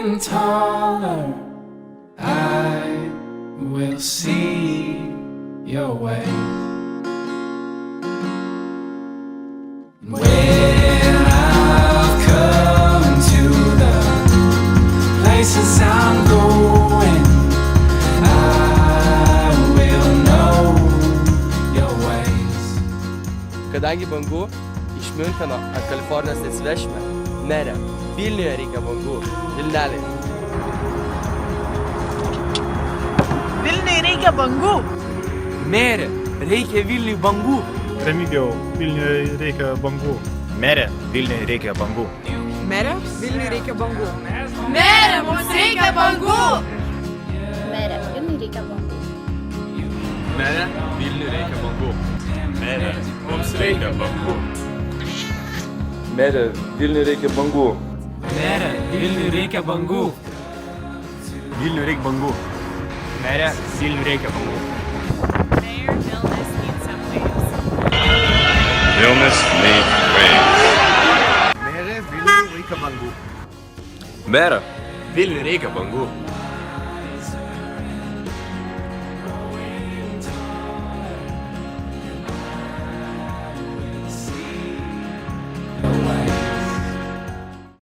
getting taller, I will see your way. When I've come to the places I'm going, I will know your ways. Kadangi bangų iš Miuncheno ar Kalifornijos nesivešime, mere, Vilniuje reikia bangų, Vilneliai. Vilniui reikia bangų. Mere, reikia Vilniui bangų. Remigijau, Vilniui reikia bangų. Mere, Vilniui reikia bangų. Mere, Vilniui reikia bangų. Mere, mums reikia bangų! Mere, Vilniui reikia bangų. Mere, Vilniui reikia bangų. Mere, mums reikia bangų. Mere, Vilniui reikia bangų. Mere, Vilniui reikia bangų. Vilniui reikia bangų. Mere, Vilniui reikia bangų. Mayor, Vilnius needs some waves. Vilnius needs waves. Mere, Vilniui reikia bangų. Mere, Vilniui reikia bangų.